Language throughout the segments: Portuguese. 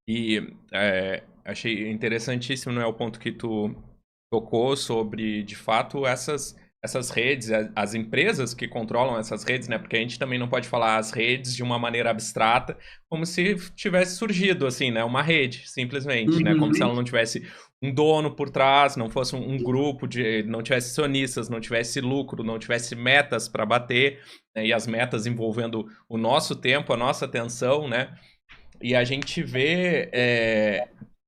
E achei interessantíssimo, né, o ponto que tu tocou sobre, de fato, essas redes, as empresas que controlam essas redes, né? Porque a gente também não pode falar as redes de uma maneira abstrata, como se tivesse surgido, assim, né? Uma rede, simplesmente, né? Como se ela Uhum. não tivesse um dono por trás, não fosse um grupo de, não tivesse acionistas, não tivesse lucro, não tivesse metas para bater, né? E as metas envolvendo o nosso tempo, a nossa atenção, né? E a gente vê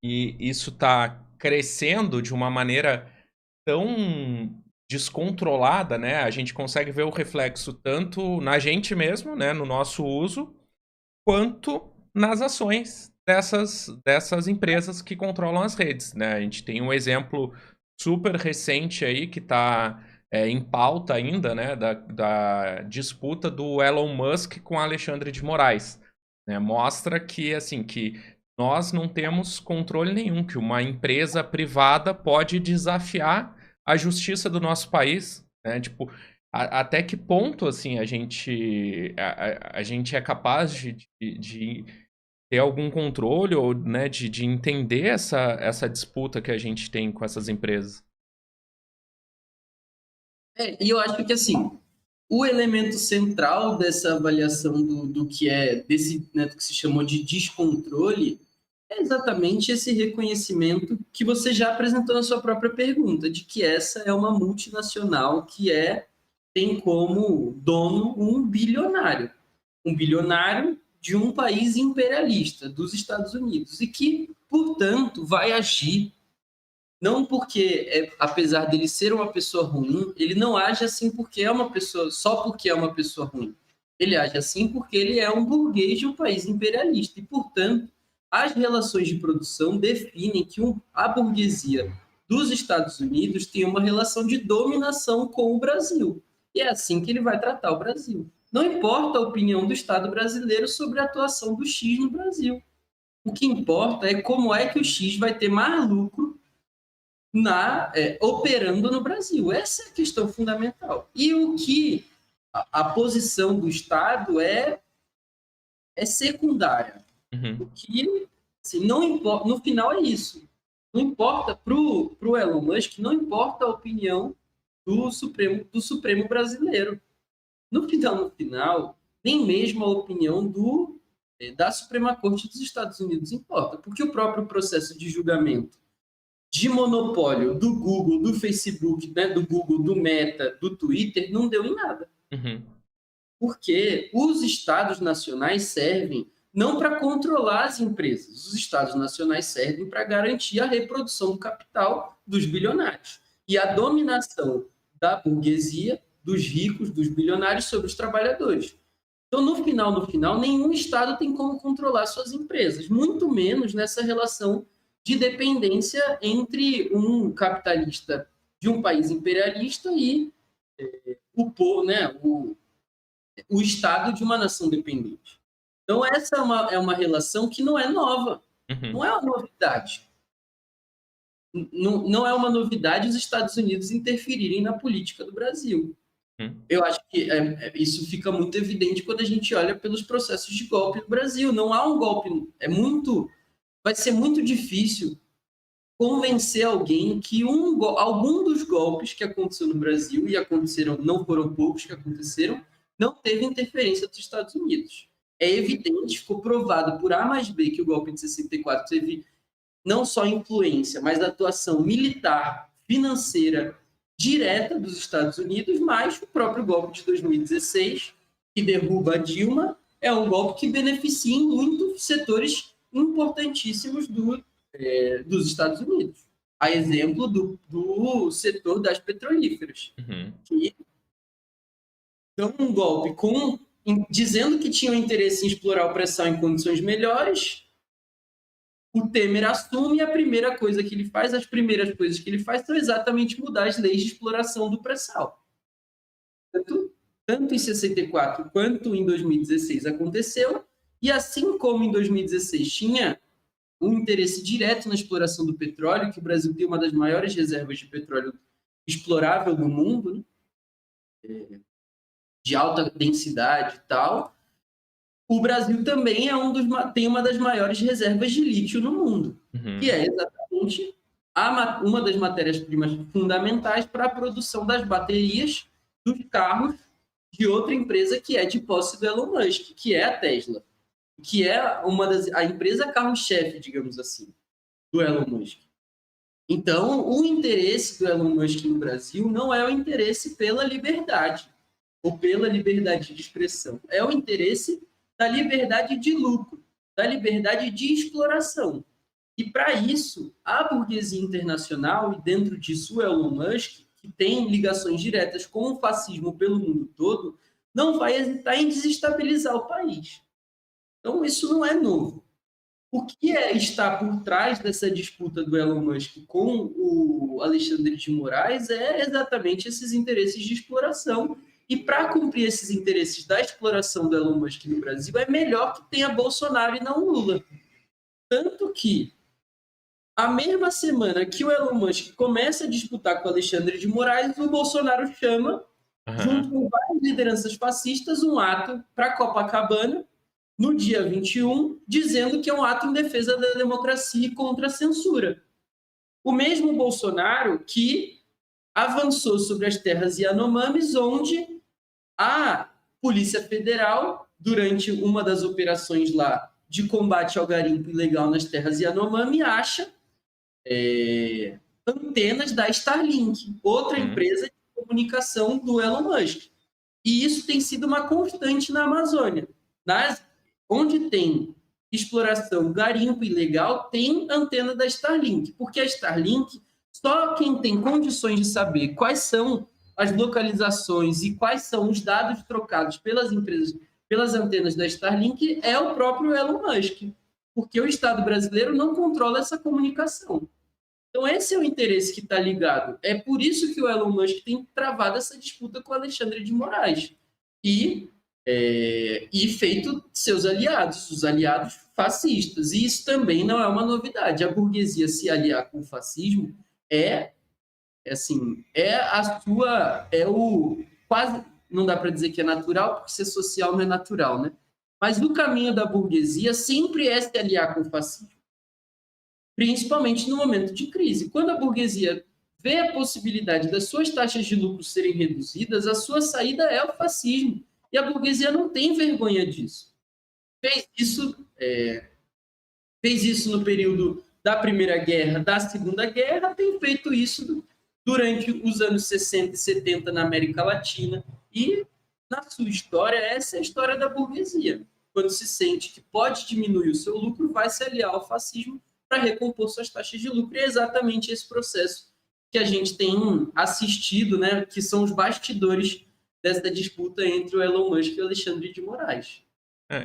que isso está crescendo de uma maneira tão descontrolada, né? A gente consegue ver o reflexo tanto na gente mesmo, né, no nosso uso, quanto nas ações dessas empresas que controlam as redes, né? A gente tem um exemplo super recente aí que está em pauta ainda, né, da disputa do Elon Musk com Alexandre de Moraes, né? Mostra que, assim, que nós não temos controle nenhum, que uma empresa privada pode desafiar a justiça do nosso país, né? Tipo, até que ponto, assim, a gente é capaz de ter algum controle ou, né, de entender essa disputa que a gente tem com essas empresas? E eu acho que assim, o elemento central dessa avaliação do que é desse, né, do que se chamou de descontrole é exatamente esse reconhecimento que você já apresentou na sua própria pergunta, de que essa é uma multinacional que tem como dono um bilionário de um país imperialista, dos Estados Unidos, e que, portanto, vai agir não porque, apesar dele ser uma pessoa ruim, ele não age assim porque é uma pessoa, só porque é uma pessoa ruim. Ele age assim porque ele é um burguês de um país imperialista e, portanto, as relações de produção definem que a burguesia dos Estados Unidos tem uma relação de dominação com o Brasil. E é assim que ele vai tratar o Brasil. Não importa a opinião do Estado brasileiro sobre a atuação do X no Brasil. O que importa é como é que o X vai ter mais lucro operando no Brasil. Essa é a questão fundamental. E o que a posição do Estado é secundária. O Uhum, que assim, não importa, no final é isso. Não importa para o Elon Musk, não importa a opinião do Supremo brasileiro. No final, nem mesmo a opinião da Suprema Corte dos Estados Unidos importa, porque o próprio processo de julgamento de monopólio do Google, do Facebook, né, do Google, do Meta, do Twitter, não deu em nada. uhum, Porque os estados nacionais servem não para controlar as empresas, os estados nacionais servem para garantir a reprodução do capital dos bilionários e a dominação da burguesia, dos ricos, dos bilionários sobre os trabalhadores. Então, no final, nenhum Estado tem como controlar suas empresas, muito menos nessa relação de dependência entre um capitalista de um país imperialista e o Estado de uma nação dependente. Então, essa é uma relação que não é nova, uhum, não é uma novidade. Não é uma novidade os Estados Unidos interferirem na política do Brasil. uhum, Eu acho que isso fica muito evidente quando a gente olha pelos processos de golpe no Brasil. Não há um golpe. Vai ser muito difícil convencer alguém que algum dos golpes que aconteceu no Brasil, e aconteceram, não foram poucos que aconteceram, não teve interferência dos Estados Unidos. É evidente, ficou provado por A mais B que o golpe de 64 teve não só influência, mas atuação militar, financeira direta dos Estados Unidos, mas o próprio golpe de 2016, que derruba a Dilma, é um golpe que beneficia em muitos setores importantíssimos dos Estados Unidos. A exemplo do setor das petrolíferas, uhum. que dão um golpe dizendo que tinham interesse em explorar o pré-sal em condições melhores. O Temer assume e a primeira coisa que ele faz, as primeiras coisas que ele faz são exatamente mudar as leis de exploração do pré-sal. Tanto em 64 quanto em 2016 aconteceu, e assim como em 2016 tinha um interesse direto na exploração do petróleo, que o Brasil tem uma das maiores reservas de petróleo explorável do mundo, né, de alta densidade e tal, o Brasil também tem uma das maiores reservas de lítio no mundo, que é exatamente uma das matérias-primas fundamentais para a produção das baterias dos carros de outra empresa que é de posse do Elon Musk, que é a Tesla, que é a empresa carro-chefe, digamos assim, do Elon Musk. Então, o interesse do Elon Musk no Brasil não é o interesse pela liberdade ou pela liberdade de expressão, é o interesse da liberdade de lucro, da liberdade de exploração. E para isso, a burguesia internacional, e dentro disso o Elon Musk, que tem ligações diretas com o fascismo pelo mundo todo, não vai hesitar em desestabilizar o país. Então, isso não é novo. O que está por trás dessa disputa do Elon Musk com o Alexandre de Moraes é exatamente esses interesses de exploração. E para cumprir esses interesses da exploração do Elon Musk no Brasil, é melhor que tenha Bolsonaro e não Lula. Tanto que, a mesma semana que o Elon Musk começa a disputar com o Alexandre de Moraes, o Bolsonaro chama, junto com várias lideranças fascistas, um ato para Copacabana, no dia 21, dizendo que é um ato em defesa da democracia e contra a censura. O mesmo Bolsonaro que avançou sobre as terras Yanomamis, onde a Polícia Federal, durante uma das operações lá de combate ao garimpo ilegal nas terras Yanomami, acha antenas da Starlink, outra empresa de comunicação do Elon Musk. E isso tem sido uma constante na Amazônia. Onde tem exploração, garimpo ilegal, tem antena da Starlink, porque a Starlink, só quem tem condições de saber quais são as localizações e quais são os dados trocados pelas empresas, pelas antenas da Starlink, é o próprio Elon Musk, porque o Estado brasileiro não controla essa comunicação. Então, esse é o interesse que está ligado. É por isso que o Elon Musk tem travado essa disputa com o Alexandre de Moraes. E feito seus aliados, os aliados fascistas. E isso também não é uma novidade. A burguesia se aliar com o fascismo quase, não dá para dizer que é natural, porque ser social não é natural, né? Mas o caminho da burguesia sempre é se aliar com o fascismo, principalmente no momento de crise. Quando a burguesia vê a possibilidade das suas taxas de lucro serem reduzidas, a sua saída é o fascismo. E a burguesia não tem vergonha disso. Fez isso no período da Primeira Guerra, da Segunda Guerra, tem feito isso durante os anos 60 e 70 na América Latina. E, na sua história, essa é a história da burguesia. Quando se sente que pode diminuir o seu lucro, vai se aliar ao fascismo para recompor suas taxas de lucro. E é exatamente esse processo que a gente tem assistido, né, que são os bastidores dessa disputa entre o Elon Musk e o Alexandre de Moraes.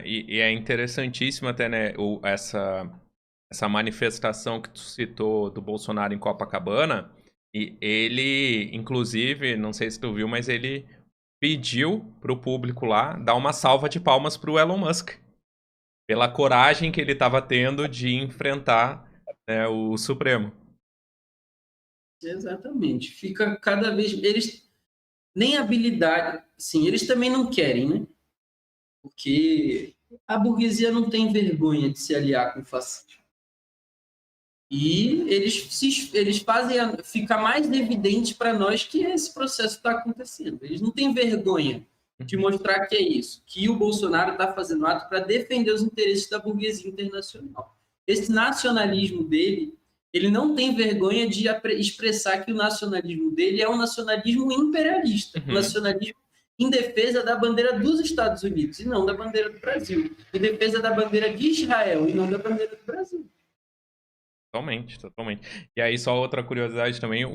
E é interessantíssimo até, né, essa manifestação que tu citou do Bolsonaro em Copacabana, e ele, inclusive, não sei se tu viu, mas ele pediu pro público lá dar uma salva de palmas pro Elon Musk, pela coragem que ele estava tendo de enfrentar, né, o Supremo. Exatamente. Fica cada vez... Eles nem habilidade... Sim, eles também não querem, né? Porque a burguesia não tem vergonha de se aliar com o fascismo. E eles fazem ficar mais evidente para nós que esse processo está acontecendo. Eles não têm vergonha de mostrar que é isso, que o Bolsonaro está fazendo ato para defender os interesses da burguesia internacional. Esse nacionalismo dele, ele não tem vergonha de expressar que o nacionalismo dele é um nacionalismo imperialista, um nacionalismo em defesa da bandeira dos Estados Unidos e não da bandeira do Brasil, em defesa da bandeira de Israel e não da bandeira do Brasil. Totalmente, totalmente. E aí, só outra curiosidade também,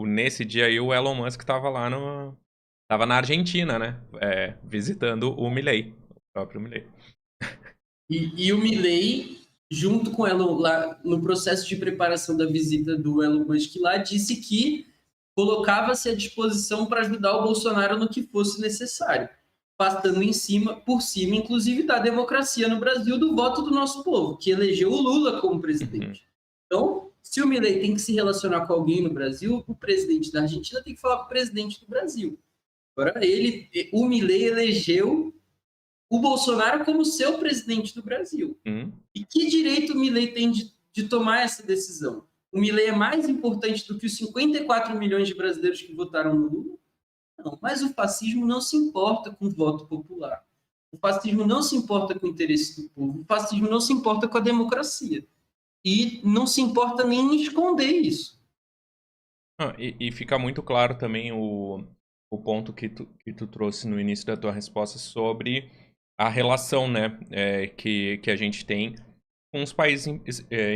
nesse dia aí o Elon Musk tava lá tava na Argentina, né? Visitando o Milei, o próprio Milei. E o Milei, junto com Elon, lá no processo de preparação da visita do Elon Musk lá, disse que colocava-se à disposição para ajudar o Bolsonaro no que fosse necessário, passando por cima, inclusive, da democracia no Brasil, do voto do nosso povo, que elegeu o Lula como presidente. Então, se o Milei tem que se relacionar com alguém no Brasil, o presidente da Argentina tem que falar com o presidente do Brasil. Agora, o Milei elegeu o Bolsonaro como seu presidente do Brasil. E que direito o Milei tem de tomar essa decisão? O Milei é mais importante do que os 54 milhões de brasileiros que votaram no Lula? Não, mas o fascismo não se importa com o voto popular. O fascismo não se importa com o interesse do povo. O fascismo não se importa com a democracia. E não se importa nem em esconder isso. E fica muito claro também o ponto que tu trouxe no início da tua resposta sobre a relação, né, que a gente tem com os países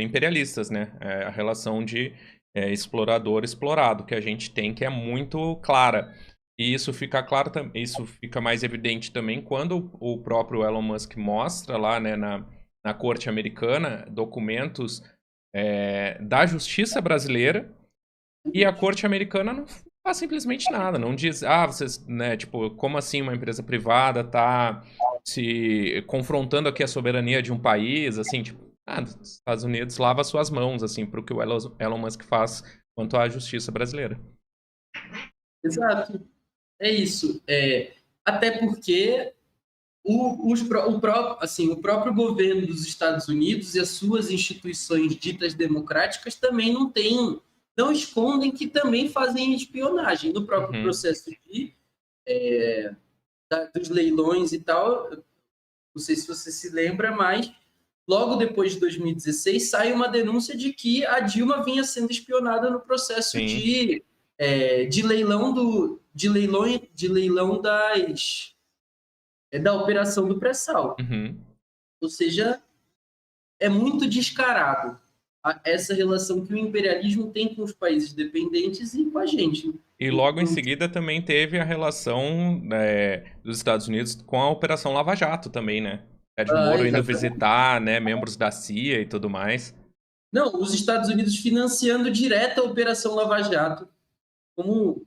imperialistas, né? A relação de explorador-explorado que a gente tem, que é muito clara. E isso fica claro, isso fica mais evidente também quando o próprio Elon Musk mostra lá, né, na corte americana, documentos da justiça brasileira, e a corte americana não faz simplesmente nada, não diz, vocês, né, tipo, como assim uma empresa privada tá se confrontando aqui a soberania de um país, assim, tipo, os Estados Unidos lava suas mãos, assim, pro que o Elon Musk faz quanto à justiça brasileira. Exato. É isso. Até porque o próprio governo dos Estados Unidos e as suas instituições ditas democráticas também não escondem que também fazem espionagem no próprio processo dos leilões e tal. Não sei se você se lembra, mas logo depois de 2016 sai uma denúncia de que a Dilma vinha sendo espionada no processo de leilão da operação do pré-sal. Ou seja, é muito descarado essa relação que o imperialismo tem com os países dependentes e com a gente. E logo em seguida também teve a relação dos Estados Unidos com a Operação Lava Jato também, né? Ed Moro indo visitar, né, membros da CIA e tudo mais. Não, os Estados Unidos financiando direto a Operação Lava Jato. Como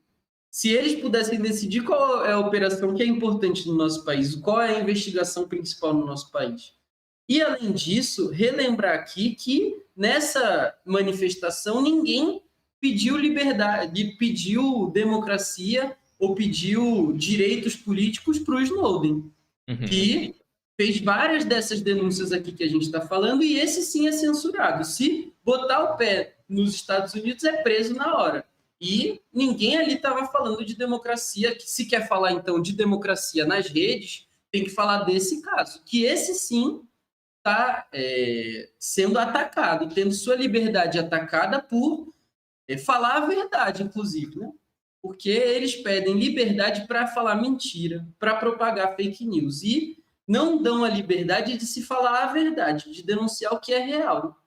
se eles pudessem decidir qual é a operação que é importante no nosso país, qual é a investigação principal no nosso país. E, além disso, relembrar aqui que nessa manifestação ninguém pediu liberdade, pediu democracia ou pediu direitos políticos para o Snowden, que fez várias dessas denúncias aqui que a gente está falando, e esse sim é censurado. Se botar o pé nos Estados Unidos, é preso na hora. E ninguém ali estava falando de democracia, que se quer falar, então, de democracia nas redes, tem que falar desse caso, que esse sim está sendo atacado, tendo sua liberdade atacada por falar a verdade, inclusive, né? Porque eles pedem liberdade para falar mentira, para propagar fake news, e não dão a liberdade de se falar a verdade, de denunciar o que é real.